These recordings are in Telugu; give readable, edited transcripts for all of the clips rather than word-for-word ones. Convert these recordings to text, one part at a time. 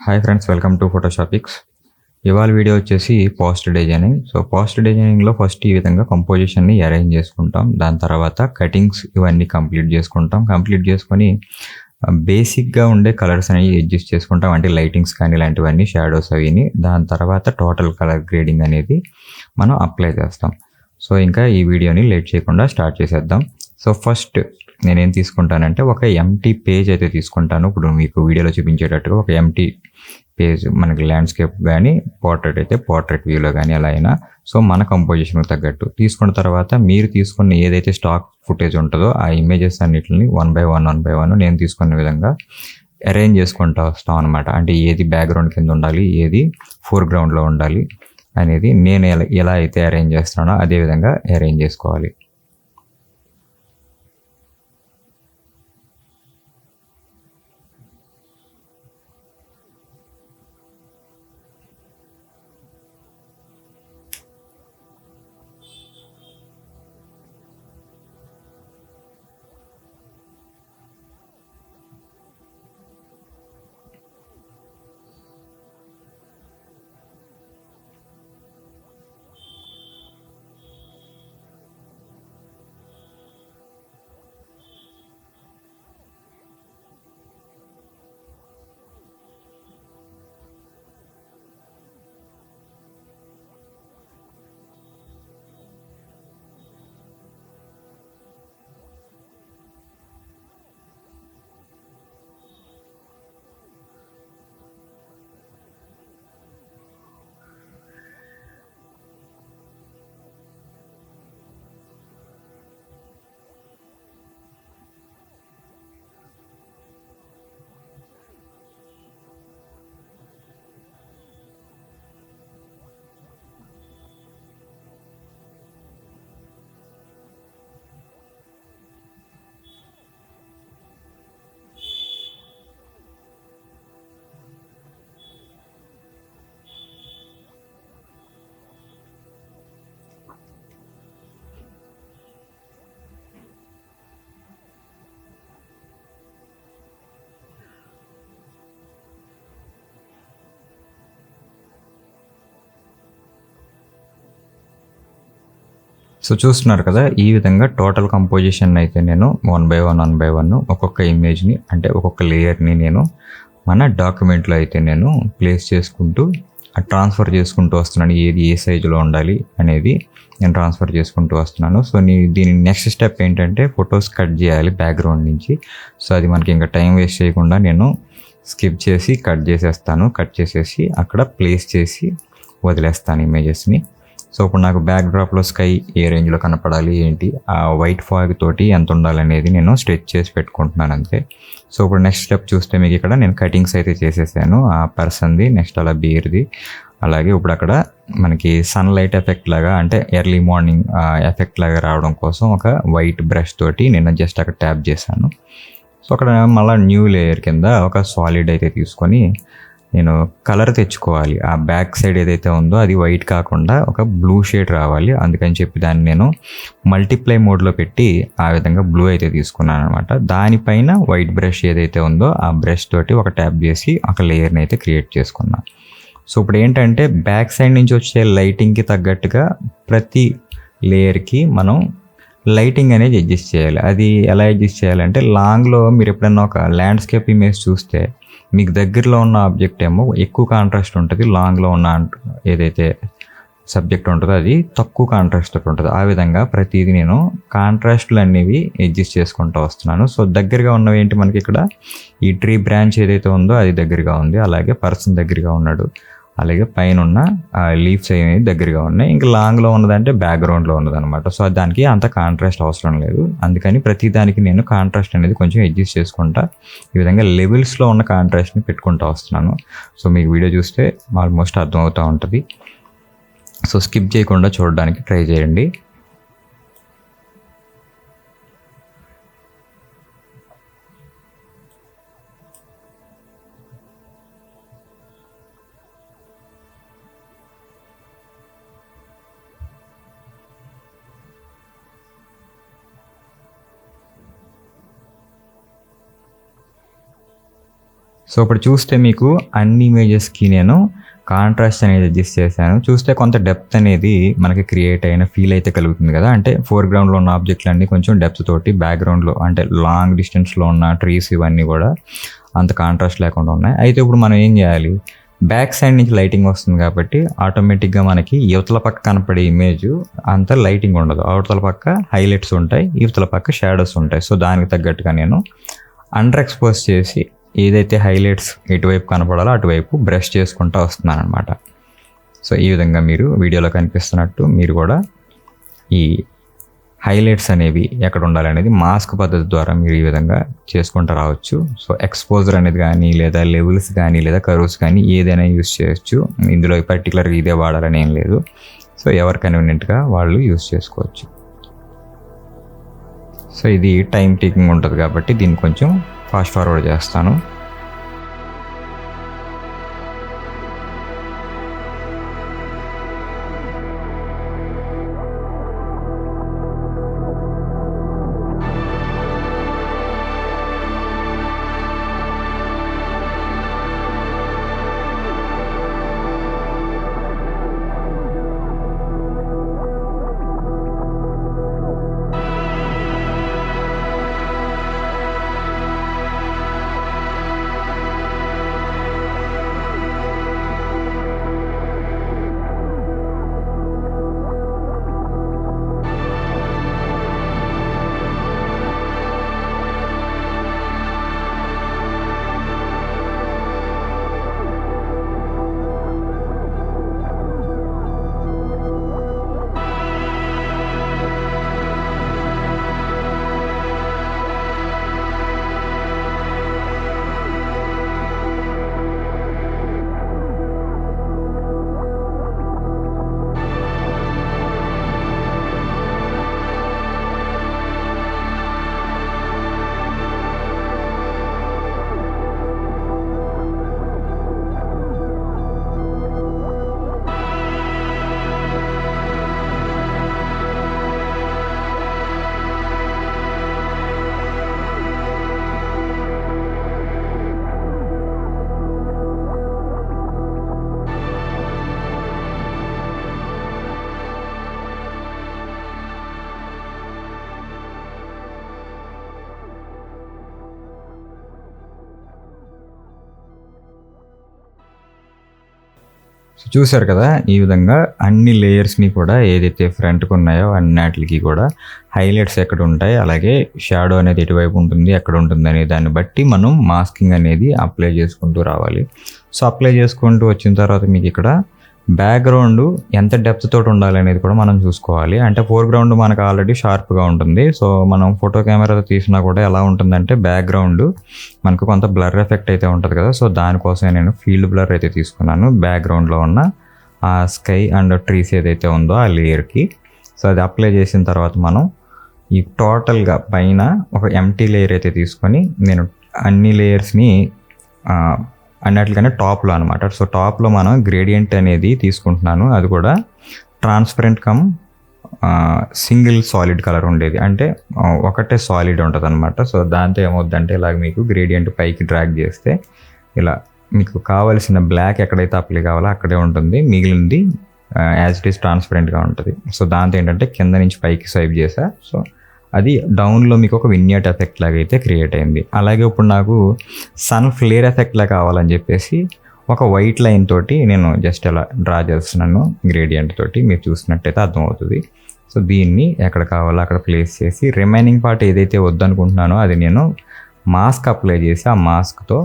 Hi friends, welcome to Photoshopics. ఇవాళ వీడియో వచ్చేసి పోస్ట్ డిజైనింగ్. సో పోస్ట్ డిజైనింగ్లో ఫస్ట్ ఈ విధంగా కంపోజిషన్ని అరేంజ్ చేసుకుంటాం. దాని తర్వాత కటింగ్స్ ఇవన్నీ కంప్లీట్ చేసుకుంటాం. కంప్లీట్ చేసుకొని బేసిక్గా ఉండే కలర్స్ అనేవి అడ్జస్ట్ చేసుకుంటాం, అంటే లైటింగ్స్ కానీ ఇలాంటివన్నీ, షాడోస్ అవిని. దాని తర్వాత టోటల్ కలర్ గ్రేడింగ్ అనేది మనం అప్లై చేస్తాం. సో ఇంకా ఈ వీడియోని లేట్ చేయకుండా స్టార్ట్ చేసేద్దాం. సో ఫస్ట్ నేనేం తీసుకుంటానంటే ఒక ఎంటీ పేజ్ అయితే తీసుకుంటాను. ఇప్పుడు మీకు వీడియోలో చూపించేటట్టుగా ఒక ఎంటీ పేజ్, మనకి ల్యాండ్స్కేప్ కానీ పోర్ట్రేట్ అయితే పోర్ట్రేట్ వ్యూలో కానీ ఎలా అయినా. సో మన కంపోజిషన్కి తగ్గట్టు తీసుకున్న తర్వాత మీరు తీసుకున్న ఏదైతే స్టాక్ ఫుటేజ్ ఉంటుందో ఆ ఇమేజెస్ అన్నిటిని వన్ బై వన్ నేను తీసుకున్న విధంగా అరేంజ్ చేసుకుంటూ వస్తాం అనమాట. అంటే ఏది బ్యాక్గ్రౌండ్ కింద ఉండాలి, ఏది ఫోర్గ్రౌండ్లో ఉండాలి అనేది నేను ఎలా అయితే అరేంజ్ చేస్తున్నానో అదే విధంగా అరేంజ్ చేసుకోవాలి. సో చూస్తున్నారు కదా, ఈ విధంగా టోటల్ కంపోజిషన్ అయితే నేను వన్ బై వన్ ఒక్కొక్క ఇమేజ్ని, అంటే ఒక్కొక్క లేయర్ని నేను మన డాక్యుమెంట్లో అయితే నేను ప్లేస్ చేసుకుంటూ ట్రాన్స్ఫర్ చేసుకుంటూ వస్తున్నాను. ఏది ఏ సైజులో ఉండాలి అనేది నేను ట్రాన్స్ఫర్ చేసుకుంటూ వస్తున్నాను. సో దీని నెక్స్ట్ స్టెప్ ఏంటంటే ఫొటోస్ కట్ చేయాలి బ్యాక్గ్రౌండ్ నుంచి. సో అది మనకి ఇంకా టైం వేస్ట్ చేయకుండా నేను స్కిప్ చేసి కట్ చేసేస్తాను. కట్ చేసేసి అక్కడ ప్లేస్ చేసి వదిలేస్తాను ఇమేజెస్ని. సో ఇప్పుడు నాకు బ్యాక్ డ్రాప్లో స్కై ఏ రేంజ్లో కనపడాలి ఏంటి, ఆ వైట్ ఫాగ్ తోటి ఎంత ఉండాలనేది నేను స్ట్రెచ్ చేసి పెట్టుకుంటున్నాను అంతే. సో ఇప్పుడు నెక్స్ట్ స్టెప్ చూస్తే మీకు ఇక్కడ నేను కటింగ్స్ అయితే చేసేసాను, ఆ పర్సన్ది, నెక్స్ట్ అలా బీర్ది. అలాగే ఇప్పుడు అక్కడ మనకి సన్లైట్ ఎఫెక్ట్ లాగా, అంటే ఎర్లీ మార్నింగ్ ఎఫెక్ట్ లాగా రావడం కోసం ఒక వైట్ బ్రష్ తోటి నేను జస్ట్ అక్కడ ట్యాప్ చేశాను. సో అక్కడ మళ్ళీ న్యూ లేయర్ కింద ఒక సాలిడ్ అయితే తీసుకొని నేను కలర్ తెచ్చుకోవాలి. ఆ బ్యాక్ సైడ్ ఏదైతే ఉందో అది వైట్ కాకుండా ఒక బ్లూ షేడ్ రావాలి. అందుకని చెప్పి దాన్ని నేను మల్టిప్లై మోడ్లో పెట్టి ఆ విధంగా బ్లూ అయితే తీసుకున్నాను అనమాట. దానిపైన వైట్ బ్రష్ ఏదైతే ఉందో ఆ బ్రష్ తోటి ఒక ట్యాప్ చేసి ఒక లేయర్ని అయితే క్రియేట్ చేసుకున్నాను. సో ఇప్పుడు ఏంటంటే బ్యాక్ సైడ్ నుంచి వచ్చే లైటింగ్కి తగ్గట్టుగా ప్రతి లేయర్కి మనం లైటింగ్ అనేది అడ్జస్ట్ చేయాలి. అది ఎలా అడ్జస్ట్ చేయాలంటే, లాంగ్లో మీరు ఎప్పుడైనా ఒక ల్యాండ్స్కేప్ ఇమేజ్ చూస్తే మీకు దగ్గరలో ఉన్న ఆబ్జెక్ట్ ఏమో ఎక్కువ కాంట్రాస్ట్ ఉంటుంది, లాంగ్లో ఉన్న ఏదైతే సబ్జెక్ట్ ఉంటుందో అది తక్కువ కాంట్రాస్ట్ ఉంటుంది. ఆ విధంగా ప్రతిదీ నేను కాంట్రాస్ట్లు అనేవి అడ్జస్ట్ చేసుకుంటూ వస్తున్నాను. సో దగ్గరగా ఉన్నవి ఏంటి, మనకి ఇక్కడ ఈ ట్రీ బ్రాంచ్ ఏదైతే ఉందో అది దగ్గరగా ఉంది, అలాగే పర్సన్ దగ్గరగా ఉన్నాడు, అలాగే పైన ఉన్న లీవ్స్ అనేవి దగ్గరగా ఉన్నాయి. ఇంకా లాంగ్లో ఉన్నదంటే బ్యాక్గ్రౌండ్లో ఉన్నదనమాట. సో దానికి అంత కాంట్రాస్ట్ అవసరం లేదు. అందుకని ప్రతి దానికి నేను కాంట్రాస్ట్ అనేది కొంచెం అడ్జస్ట్ చేసుకుంటా ఈ విధంగా లెవెల్స్లో ఉన్న కాంట్రాస్ట్ని పెట్టుకుంటూ వస్తున్నాను. సో మీకు వీడియో చూస్తే ఆల్మోస్ట్ అర్థమవుతూ ఉంటుంది. సో స్కిప్ చేయకుండా చూడడానికి ట్రై చేయండి. సో ఇప్పుడు చూస్తే మీకు అన్ని ఇమేజెస్కి నేను కాంట్రాస్ట్ అనేది అడ్జస్ట్ చేశాను. చూస్తే కొంత డెప్త్ అనేది మనకి క్రియేట్ అయిన ఫీల్ అయితే కలుగుతుంది కదా. అంటే ఫోర్గ్రౌండ్లో ఉన్న ఆబ్జెక్టులన్నీ కొంచెం డెప్త్ తోటి, బ్యాక్గ్రౌండ్లో అంటే లాంగ్ డిస్టెన్స్లో ఉన్న ట్రీస్ ఇవన్నీ కూడా అంత కాంట్రాస్ట్ లేకుండా ఉన్నాయి. అయితే ఇప్పుడు మనం ఏం చేయాలి, బ్యాక్ సైడ్ నుంచి లైటింగ్ వస్తుంది కాబట్టి ఆటోమేటిక్గా మనకి యువతల పక్క కనపడే ఇమేజ్ అంత లైటింగ్ ఉండదు. అవతల పక్క హైలైట్స్ ఉంటాయి, యువతల పక్క షాడోస్ ఉంటాయి. సో దానికి తగ్గట్టుగా నేను అండర్ ఎక్స్పోజ్ చేసి ఏదైతే హైలైట్స్ ఎటువైపు కనపడాలో అటువైపు బ్రష్ చేసుకుంటూ వస్తున్నాను అనమాట. సో ఈ విధంగా మీరు వీడియోలో కనిపిస్తున్నట్టు మీరు కూడా ఈ హైలైట్స్ అనేవి ఎక్కడ ఉండాలనేది మాస్క్ పద్ధతి ద్వారా మీరు ఈ విధంగా చేసుకుంటూ రావచ్చు. సో ఎక్స్పోజర్ అనేది కానీ, లేదా లెవెల్స్ కానీ, లేదా కర్వ్స్ కానీ ఏదైనా యూస్ చేయొచ్చు. ఇందులో పర్టికులర్గా ఇదే వాడాలని ఏం లేదు. సో ఎవరు కన్వీనియంట్గా వాళ్ళు యూస్ చేసుకోవచ్చు. సో ఇది టైం టేకింగ్ ఉంటుంది కాబట్టి దీన్ని కొంచెం ఫాస్ట్ ఫార్వర్డ్ చేస్తాను. సో చూసారు కదా, ఈ విధంగా అన్ని లేయర్స్ని కూడా ఏదైతే ఫ్రంట్కి ఉన్నాయో అన్నిటికి కూడా హైలైట్స్ ఎక్కడ ఉంటాయి, అలాగే షాడో అనేది ఎటువైపు ఉంటుంది, ఎక్కడ ఉంటుంది అనే దాన్ని బట్టి మనం మాస్కింగ్ అనేది అప్లై చేసుకుంటూ రావాలి. సో అప్లై చేసుకుంటూ వచ్చిన తర్వాత మీకు ఇక్కడ బ్యాక్గ్రౌండ్ ఎంత డెప్త్ తోటి ఉండాలి అనేది కూడా మనం చూసుకోవాలి. అంటే ఫోర్గ్రౌండ్ మనకు ఆల్రెడీ షార్ప్గా ఉంటుంది. సో మనం ఫోటో కెమెరాతో తీసినా కూడా ఎలా ఉంటుందంటే బ్యాక్గ్రౌండ్ మనకు కొంత బ్లర్ ఎఫెక్ట్ అయితే ఉంటుంది కదా. సో దానికోసమే నేను ఫీల్డ్ బ్లర్ అయితే తీసుకున్నాను బ్యాక్గ్రౌండ్లో ఉన్న ఆ స్కై అండ్ ట్రీస్ ఏదైతే ఉందో ఆ లేయర్కి. సో అది అప్లై చేసిన తర్వాత మనం ఈ టోటల్గా పైన ఒక ఎంటీ లేయర్ అయితే తీసుకొని నేను అన్ని లేయర్స్ని అన్నట్లుగానే టాప్లో అనమాట. సో టాప్లో మనం గ్రేడియంట్ అనేది తీసుకుంటున్నాను. అది కూడా transparent come single solid colour ఉండేది, అంటే ఒకటే సాలిడ్ ఉంటుంది అనమాట. సో దాంతో ఏమవుద్దంటే ఇలాగ మీకు గ్రేడియంట్ పైకి డ్రాగ్ చేస్తే ఇలా మీకు కావాల్సిన బ్లాక్ ఎక్కడైతే అప్లై కావాలో అక్కడే ఉంటుంది, మిగిలింది యాజ్ ఇట్ ఈస్ ట్రాన్స్పరెంట్గా ఉంటుంది. సో దాంతో ఏంటంటే కింద నుంచి పైకి స్వైప్ చేసా. సో అది డౌన్లో మీకు ఒక విన్యాట్ ఎఫెక్ట్ లాగా అయితే క్రియేట్ అయింది. అలాగే ఇప్పుడు నాకు సన్ ఫ్లేర్ ఎఫెక్ట్ లాగా కావాలని చెప్పేసి ఒక వైట్ లైన్ తోటి నేను జస్ట్ అలా డ్రా చేస్తున్నాను గ్రేడియంట్ తోటి, మీరు చూసినట్టయితే అర్థమవుతుంది. సో దీన్ని ఎక్కడ కావాలో అక్కడ ప్లేస్ చేసి రిమైనింగ్ పార్ట్ ఏదైతే వద్దనుకుంటున్నానో అది నేను మాస్క్ అప్లై చేసి ఆ మాస్క్తో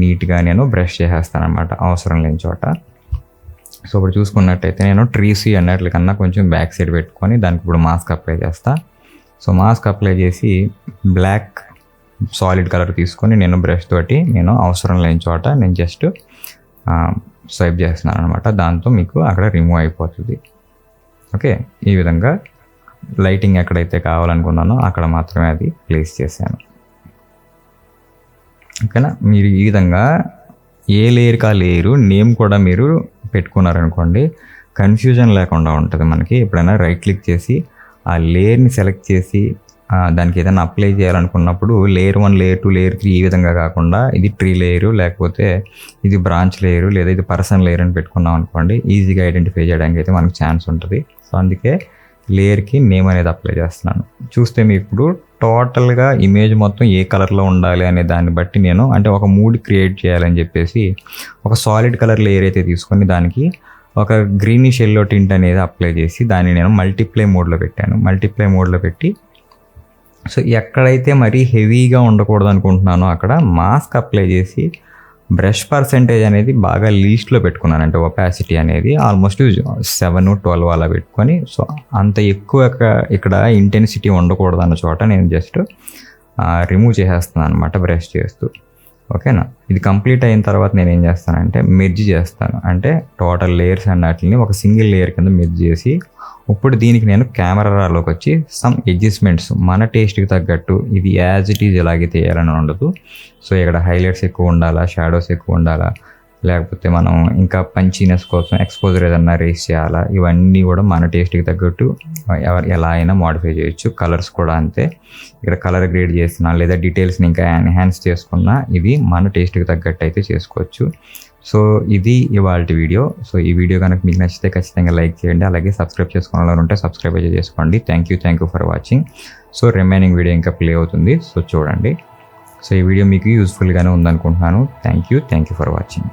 నీట్గా నేను బ్రష్ చేసేస్తాను అనమాట అవసరం లేని చోట. సో ఇప్పుడు చూసుకున్నట్టయితే నేను ట్రీసీ అన్నట్లకన్నా కొంచెం బ్యాక్ సైడ్ పెట్టుకొని దానికి ఇప్పుడు మాస్క్ అప్లై చేస్తాను. సో మాస్క్ అప్లై చేసి బ్లాక్ సాలిడ్ కలర్ తీసుకొని నేను బ్రష్ తోటి నేను అవసరం లేని చోట నేను జస్ట్ స్వైప్ చేస్తున్నాను అనమాట. దాంతో మీకు అక్కడ రిమూవ్ అయిపోతుంది. ఓకే, ఈ విధంగా లైటింగ్ ఎక్కడైతే కావాలనుకున్నానో అక్కడ మాత్రమే అది ప్లేస్ చేశాను. ఓకేనా, మీరు ఈ విధంగా ఏ లేయర్కి ఆ లేయరు నేమ్ కూడా మీరు పెట్టుకున్నారనుకోండి కన్ఫ్యూజన్ లేకుండా ఉంటుంది మనకి. ఎప్పుడైనా రైట్ క్లిక్ చేసి ఆ లేయర్ని సెలెక్ట్ చేసి దానికి ఏదైనా అప్లై చేయాలనుకున్నప్పుడు లేయర్ 1, లేయర్ 2, లేయర్ 3 ఈ విధంగా కాకుండా ఇది ట్రీ లేయరు, లేకపోతే ఇది బ్రాంచ్ లేయరు, లేదా ఇది పర్సన్ లేయర్ అని పెట్టుకున్నాం అనుకోండి, ఈజీగా ఐడెంటిఫై చేయడానికి అయితే మనకు ఛాన్స్ ఉంటుంది. సో అందుకే లేయర్కి నేమ్ అనేది అప్లై చేస్తున్నాను. చూస్తే మీకు ఇప్పుడు టోటల్గా ఇమేజ్ మొత్తం ఏ కలర్లో ఉండాలి అనే దాన్ని బట్టి నేను అంటే ఒక మూడ్ క్రియేట్ చేయాలని చెప్పేసి ఒక సాలిడ్ కలర్ లేయర్ అయితే తీసుకొని దానికి ఒక గ్రీనిష్ ఎల్లో టింట్ అనేది అప్లై చేసి దాన్ని నేను మల్టిప్లై మోడ్లో పెట్టాను. మల్టిప్లై మోడ్లో పెట్టి సో ఎక్కడైతే మరీ హెవీగా ఉండకూడదు అనుకుంటున్నానో అక్కడ మాస్క్ అప్లై చేసి బ్రష్ పర్సెంటేజ్ అనేది బాగా లీస్ట్లో పెట్టుకున్నాను. అంటే ఒపాసిటీ అనేది ఆల్మోస్ట్ 7-12 అలా పెట్టుకొని, సో అంత ఎక్కువ ఇక్కడ ఇంటెన్సిటీ ఉండకూడదు అన్న చోట నేను జస్ట్ రిమూవ్ చేసేస్తున్నాను అనమాట బ్రష్ చేస్తూ. ఓకేనా, ఇది కంప్లీట్ అయిన తర్వాత నేను ఏం చేస్తానంటే మెర్జ్ చేస్తాను. అంటే టోటల్ లేయర్స్ అన్నిటిని ఒక సింగిల్ లేయర్ కింద మెర్జ్ చేసి ఇప్పుడు దీనికి నేను కెమెరాలోకి వచ్చి సమ్ అడ్జస్ట్మెంట్స్ మన టేస్ట్కి తగ్గట్టు ఇది యాజ్ ఇట్ ఈజ్ ఎలాగే తీయాలని ఉండదు. సో ఇక్కడ హైలైట్స్ ఎక్కువ ఉండాలా, షాడోస్ ఎక్కువ ఉండాలా, లేకపోతే మనం ఇంకా పంచీనెస్ కోసం ఎక్స్పోజర్ ఏదన్నా రేస్ చేయాలా, ఇవన్నీ కూడా మన టేస్ట్కి తగ్గట్టు ఎలా అయినా మోడిఫై చేయొచ్చు. కలర్స్ కూడా అంతే, ఇక్కడ కలర్ గ్రేడ్ చేస్తున్నా లేదా డీటెయిల్స్ని ఇంకా ఎన్హాన్స్ చేసుకున్నా ఇది మన టేస్ట్కి తగ్గట్టు అయితే చేసుకోవచ్చు. సో ఇది ఇవాల్టి వీడియో. సో ఈ వీడియో కనుక మీకు నచ్చితే ఖచ్చితంగా లైక్ చేయండి, అలాగే సబ్స్క్రైబ్ చేసుకోవాలని ఉంటే సబ్స్క్రైబ్ అయితే చేసుకోండి. Thank you for watching. So remaining video ఇంకా ప్లే అవుతుంది, సో చూడండి. సో ఈ వీడియో మీకు యూస్ఫుల్గానే ఉందనుకుంటున్నాను. Thank you for watching.